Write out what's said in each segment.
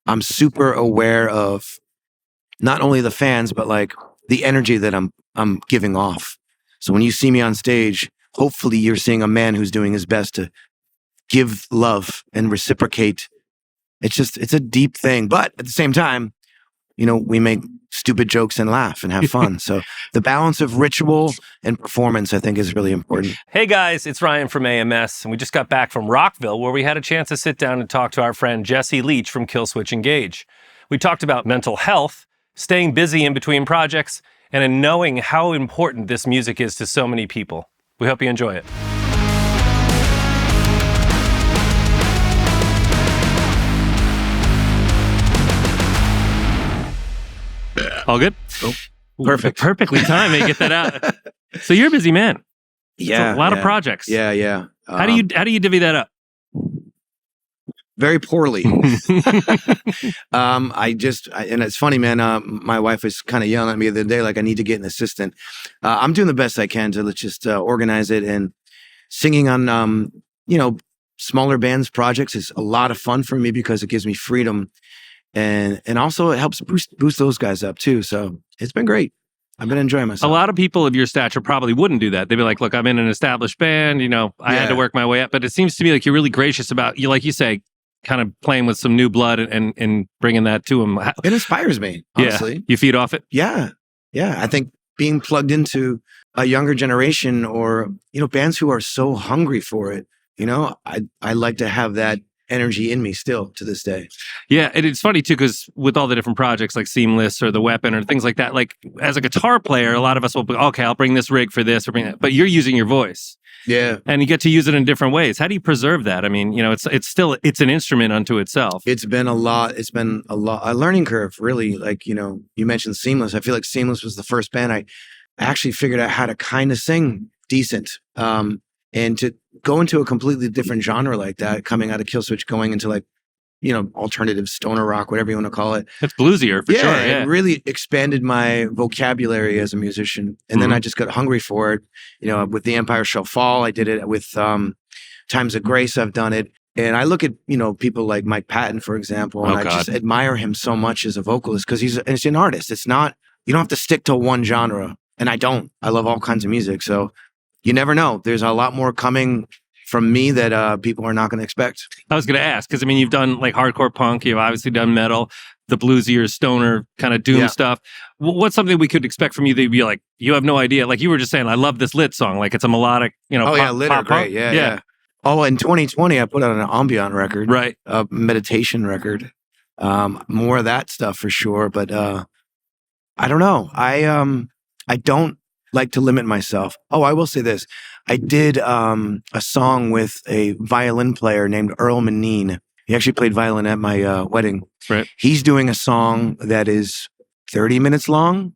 I'm super aware of not only the fans, but like the energy that I'm giving off. So when you see me on stage, hopefully you're seeing a man who's doing his best to give love and reciprocate. It's a deep thing. But at the same time, we make stupid jokes and laugh and have fun. So the balance of ritual and performance, I think, is really important. Hey guys, it's Ryan from AMS, and we just got back from Rockville, where we had a chance to sit down and talk to our friend Jesse Leach from Killswitch Engage. We talked about mental health, staying busy in between projects, and in knowing how important this music is to so many people. We hope you enjoy it. All good? Oh, perfect. Perfectly timed to get that out. So you're a busy man. Yeah. A lot of projects. Yeah. How do you divvy that up? Very poorly. And it's funny, man. My wife was kind of yelling at me the other day, like I need to get an assistant. I'm doing the best I can to just organize it, and singing on, smaller bands projects is a lot of fun for me because it gives me freedom. And also it helps boost those guys up too. So it's been great. I've been enjoying myself. A lot of people of your stature probably wouldn't do that. They'd be like, look, I'm in an established band, I had to work my way up. But it seems to me like you're really gracious about, like you say, kind of playing with some new blood and bringing that to them. It inspires me, honestly. Yeah. You feed off it? Yeah. I think being plugged into a younger generation or, bands who are so hungry for it, I like to have that energy in me still to this day. Yeah, and it's funny too, because with all the different projects like Seamless or The Weapon or things like that, like as a guitar player, a lot of us will be, okay, I'll bring this rig for this or bring that, but you're using your voice. Yeah. And you get to use it in different ways. How do you preserve that? I mean, it's an instrument unto itself. It's been a learning curve, really. Like, you mentioned Seamless. I feel like Seamless was the first band I actually figured out how to kind of sing decent. And to go into a completely different genre like that, coming out of Killswitch, going into like, alternative stoner rock, whatever you want to call it. It's bluesier for sure. Yeah, it really expanded my vocabulary as a musician. And then I just got hungry for it. With The Empire Shall Fall, I did it. With Times of Grace, I've done it. And I look at, people like Mike Patton, for example, and I just admire him so much as a vocalist because he's an artist. It's not, you don't have to stick to one genre. And I don't. I love all kinds of music. So you never know. There's a lot more coming from me that people are not going to expect. I was going to ask, because you've done like hardcore punk, you've obviously done metal, the bluesier stoner kind of doom stuff. What's something we could expect from you that you'd be like, you have no idea? Like you were just saying, I love this lit song. Like it's a melodic, Lit are great. Yeah. Oh, in 2020, I put out an ambient record, right? A meditation record. More of that stuff for sure. But I don't know. I don't like to limit myself. Oh, I will say this. I did a song with a violin player named Earl Manine. He actually played violin at my wedding. Right. He's doing a song that is 30 minutes long,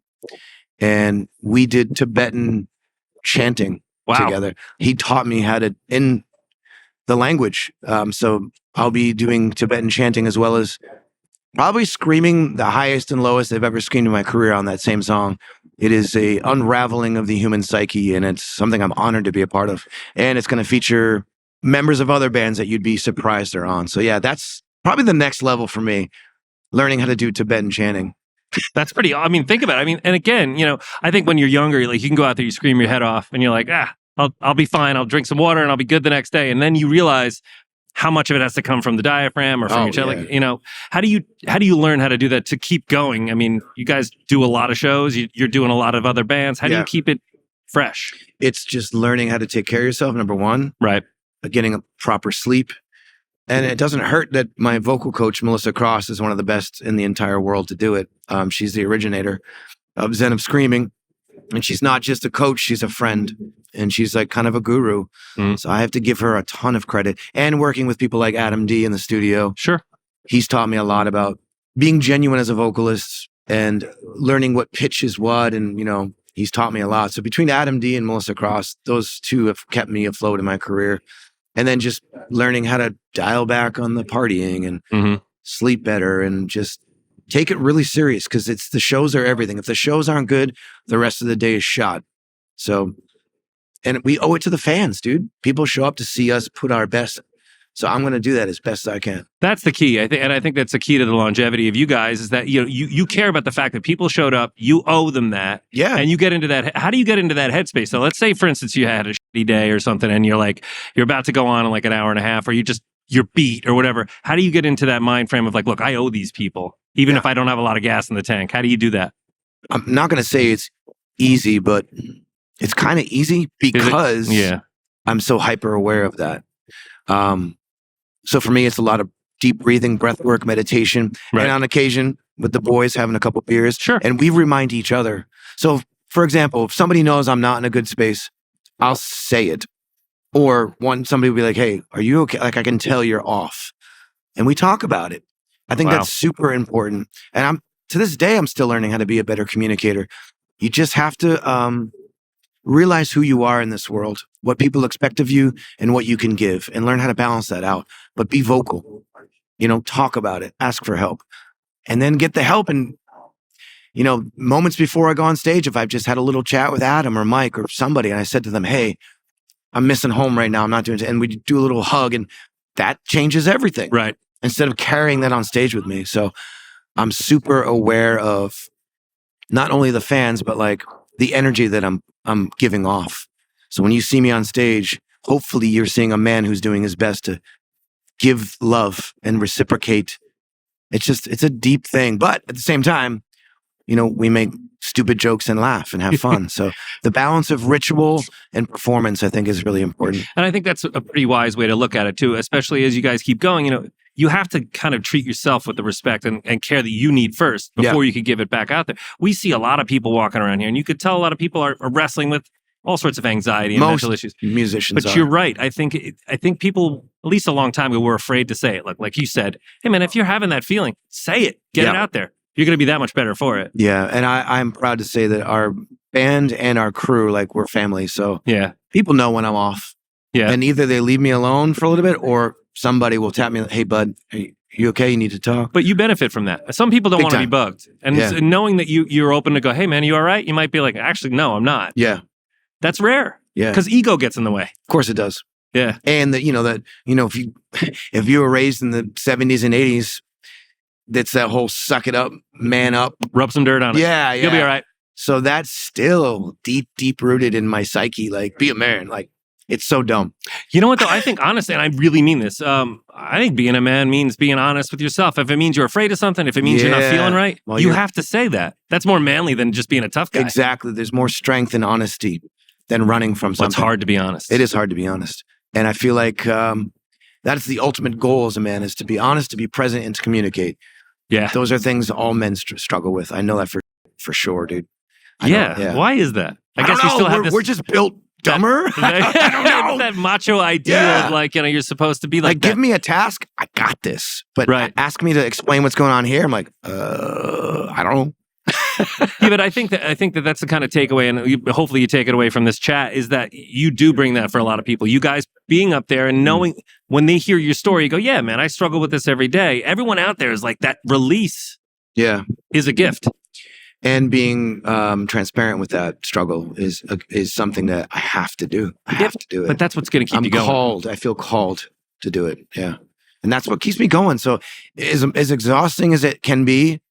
and we did Tibetan chanting together. He taught me how to, in the language. So I'll be doing Tibetan chanting as well as probably screaming the highest and lowest I've ever screamed in my career on that same song. It is a unraveling of the human psyche, and it's something I'm honored to be a part of. And it's going to feature members of other bands that you'd be surprised they're on. So yeah, that's probably the next level for me, learning how to do Tibetan chanting. That's pretty, think about it. And again, I think when you're younger, like you can go out there, you scream your head off and you're like, I'll be fine. I'll drink some water and I'll be good the next day. And then you realize how much of it has to come from the diaphragm or from your chest. Yeah. Like, how do you learn how to do that to keep going? You guys do a lot of shows. You're doing a lot of other bands. How do you keep it fresh? It's just learning how to take care of yourself, number one. Right. Getting a proper sleep. And it doesn't hurt that my vocal coach, Melissa Cross, is one of the best in the entire world to do it. She's the originator of Zen of Screaming. And she's not just a coach, she's a friend. And she's like kind of a guru. So I have to give her a ton of credit. And working with people like Adam D in the studio. Sure. He's taught me a lot about being genuine as a vocalist and learning what pitch is what. And, he's taught me a lot. So between Adam D and Melissa Cross, those two have kept me afloat in my career. And then just learning how to dial back on the partying and sleep better and just take it really serious because the shows are everything. If the shows aren't good, the rest of the day is shot. So, and we owe it to the fans, dude. People show up to see us put our best So I'm going to do that as best I can. That's the key. I think that's the key to the longevity of you guys is that you care about the fact that people showed up. You owe them that. Yeah. And you get into that. How do you get into that headspace? So let's say, for instance, you had a shitty day or something, and you're about to go on in like an hour and a half, or you're beat or whatever. How do you get into that mind frame of like, look, I owe these people, even if I don't have a lot of gas in the tank? How do you do that? I'm not going to say it's easy, but it's kind of easy because I'm so hyper aware of that. So for me, it's a lot of deep breathing, breath work, meditation, and on occasion with the boys having a couple beers. Sure. And we remind each other. So for example, if somebody knows I'm not in a good space, I'll say it. Or somebody will be like, hey, are you okay? Like, I can tell you're off. And we talk about it. I think that's super important. And to this day, I'm still learning how to be a better communicator. You just have to realize who you are in this world, what people expect of you, and what you can give, and learn how to balance that out. But be vocal, talk about it, ask for help, and then get the help. And, moments before I go on stage, if I've just had a little chat with Adam or Mike or somebody, and I said to them, hey, I'm missing home right now, I'm not doing it, and we do a little hug, and that changes everything. Right. Instead of carrying that on stage with me. So I'm super aware of not only the fans, but like the energy that I'm giving off. So when you see me on stage, hopefully you're seeing a man who's doing his best to give love and reciprocate. It's a deep thing. But at the same time, we make stupid jokes and laugh and have fun. So the balance of ritual and performance, I think, is really important. And I think that's a pretty wise way to look at it too, especially as you guys keep going. You have to kind of treat yourself with the respect and care that you need first before you can give it back out there. We see a lot of people walking around here, and you could tell a lot of people are wrestling with all sorts of anxiety and mental issues. Musicians But you're right. I think people, at least a long time ago, were afraid to say it. Like you said, hey man, if you're having that feeling, say it. Get it out there. You're going to be that much better for it. Yeah, and I'm proud to say that our band and our crew, like, we're family. So people know when I'm off. Yeah. And either they leave me alone for a little bit, or somebody will tap me, hey, bud, are you okay? You need to talk. But you benefit from that. Some people don't want to be bugged. And knowing that you're open to go, hey, man, you all right? You might be like, actually, no, I'm not. Yeah. That's rare. Yeah. Because ego gets in the way. Of course it does. Yeah. And that, if you were raised in the 70s and 80s, that's that whole suck it up, man up. Rub some dirt on it. Yeah. You'll be all right. So that's still deep, deep rooted in my psyche. Like, be a man. Like, it's so dumb. You know what, though? I think, honestly, and I really mean this, I think being a man means being honest with yourself. If it means you're afraid of something, if it means you're not feeling right, you have to say that. That's more manly than just being a tough guy. Exactly. There's more strength in honesty than running from something. It's hard to be honest. It is hard to be honest. And I feel like that's the ultimate goal as a man, is to be honest, to be present, and to communicate. Yeah. Those are things all men struggle with. I know that for sure, dude. Yeah. Why is that? I guess we still have this. We're just built dumber. I don't know. That macho idea of like, you're supposed to be like that. Give me a task. I got this. But ask me to explain what's going on here. I'm like, I don't know. Yeah, but I think that that's the kind of takeaway, and hopefully you take it away from this chat, is that you do bring that for a lot of people. You guys being up there and knowing when they hear your story, you go, yeah, man, I struggle with this every day. Everyone out there is like, that release is a gift. And being transparent with that struggle is something that I have to do. I have to do it. But that's what's going to keep you going. I feel called to do it. Yeah. And that's what keeps me going. So as exhausting as it can be,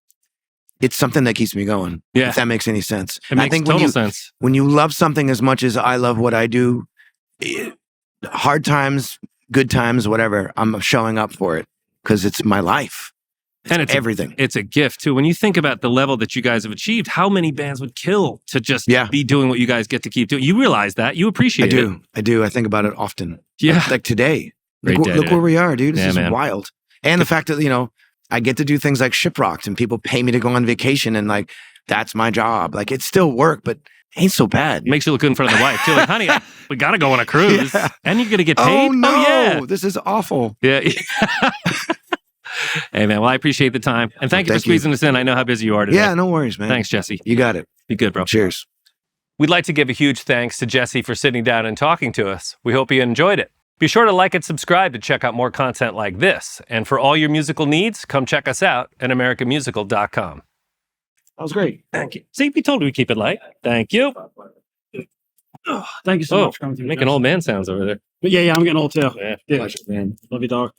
it's something that keeps me going. Yeah. If that makes any sense. It makes total sense. When you love something as much as I love what I do, hard times, good times, whatever, I'm showing up for it because it's my life. It's everything. It's a gift too. When you think about the level that you guys have achieved, how many bands would kill to just be doing what you guys get to keep doing? You realize that. You appreciate it. I do. I think about it often. Yeah. Like today. Look where we are, dude. This is wild. And the fact that, I get to do things like Shiprocked, and people pay me to go on vacation, and like, that's my job. Like, it's still work, but ain't so bad. Makes you look good in front of the wife too. Like, honey, we got to go on a cruise. And you're going to get paid? Oh, no. Yeah. This is awful. Yeah. Hey, man. Well, I appreciate the time. And thank you for squeezing us in. I know how busy you are today. Yeah, no worries, man. Thanks, Jesse. You got it. Be good, bro. Cheers. We'd like to give a huge thanks to Jesse for sitting down and talking to us. We hope you enjoyed it. Be sure to like and subscribe to check out more content like this. And for all your musical needs, come check us out at americanmusical.com. That was great. Thank you. See, we told you we keep it light. Thank you. Oh, thank you so much for coming through. Making old man sounds over there. But yeah, I'm getting old too. Yeah. Dude, man. Love you, dog.